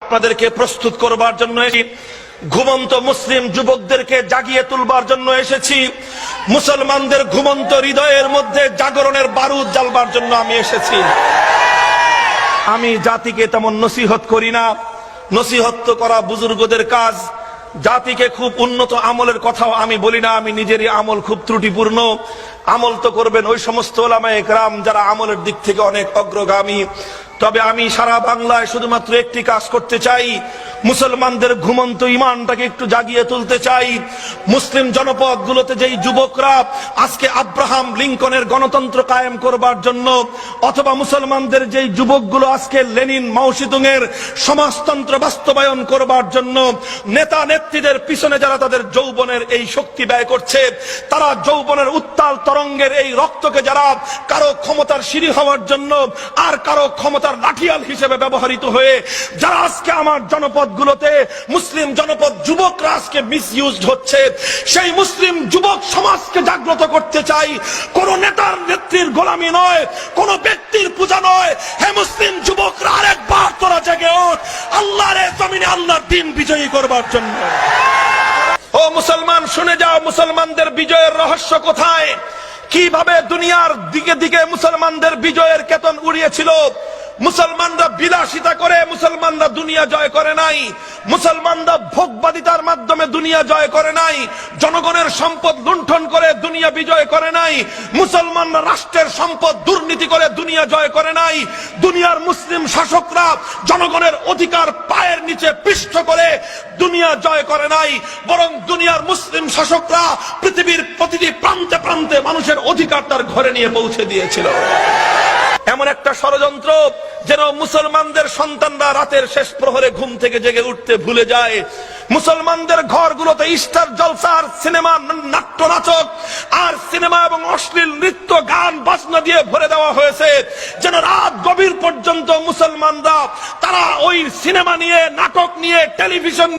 আপনাদেরকে প্রস্তুত করবার জন্য এসেছি, ঘুমন্ত মুসলিম যুবকদেরকে জাগিয়ে তুলবার জন্য এসেছি, মুসলমানদের ঘুমন্ত হৃদয়ের মধ্যে জাগরণের বারুদ জ্বালবার জন্য আমি এসেছি। আমি জাতিকে তেমন নসিহত করি না, নসিহত তো করা বুজুর্গদের কাজ। জাতিকে খুব উন্নত আমলের কথাও আমি বলি না, আমি নিজেরই আমল খুব ত্রুটিপূর্ণ। আমল তো করবেন ওই সমস্ত ওলামায়ে কেরাম যারা আমলের দিক থেকে অনেক অগ্রগামী। তবে আমি সারা বাংলায় শুধুমাত্র একটি কাজ করতে চাই, মুসলমানদের ঘুমন্ত ইমানটাকে একটু জাগিয়ে তুলতে চাই। মুসলিম জনপদগুলোতে যেই যুবকরা আজকে আব্রাহাম লিঙ্কনের গণতন্ত্র কায়েম করবার জন্য, অথবা মুসলমানদের যেই যুবকগুলো আজকে লেনিন মাও সেতুংয়ের সমাজতন্ত্র বাস্তবায়ন করবার জন্য নেতা নেত্রীদের পিছনে যারা তাদের যৌবনের এই শক্তি ব্যয় করছে, তারা যৌবনের উত্তাল তরঙ্গের এই রক্তকে যারা কারো ক্ষমতার সিঁড়ি হওয়ার জন্য আর কারো ক্ষমতার লাঠিয়াল হিসেবে ব্যবহৃত হয়ে যারা আজকে আমার জনপদগুলোতে মুসলিম জনপদ যুবকরা আজকে মিসইউজড হচ্ছে, সেই মুসলিম যুবক সমাজকে জাগ্রত করতে চাই। কোন নেতার নেত্রীর গোলামি নয়, কোন ব্যক্তির পূজা নয়। হে মুসলিম যুবকরা, আরেকবার তোরা জেগে ওঠ আল্লাহর জমিনে আল্লাহর দ্বীন বিজয়ী করবার জন্য। ও মুসলমান, শুনে যাও মুসলমানদের বিজয়ের রহস্য কোথায়, কিভাবে দুনিয়ার দিকে দিকে মুসলমানদের বিজয়ের কেতন উড়িয়েছিল। মুসলমানরা বিলাসিতা করে মুসলমানরা দুনিয়া জয় করে নাই, মুসলমানরা ভোগবাদিতার মাধ্যমে দুনিয়া জয় করে নাই, জনগণের সম্পদ লুণ্ঠন করে দুনিয়া বিজয় করে নাই, মুসলমানরা রাষ্ট্রের সম্পদ দুর্নীতি করে দুনিয়া জয় করে নাই। দুনিয়ার মুসলিম শাসকরা জনগণের অধিকার পায়ের নিচে পিষ্ট করে দুনিয়া জয় করে নাই, বরং দুনিয়ার মুসলিম শাসকরা পৃথিবীর প্রতিটি প্রান্তে প্রান্তে মানুষের অধিকার তার ঘরে নিয়ে পৌঁছে দিয়েছিল। এমন একটা ষড়যন্ত্র যেন মুসলমানদের সন্তানরা রাতের শেষ প্রহরে ঘুম থেকে জেগে উঠতে ভুলে যায়। মুসলমানদের ঘরগুলোতে স্টার জলসা আর সিনেমা, নাট্য নাটক আর সিনেমা এবং অশ্লীল নৃত্য গান বাজনা দিয়ে ভরে দেওয়া হয়েছে, যেন রাত গভীর পর্যন্ত মুসলমানরা তারা ওই সিনেমা নিয়ে, নাটক নিয়ে, টেলিভিশন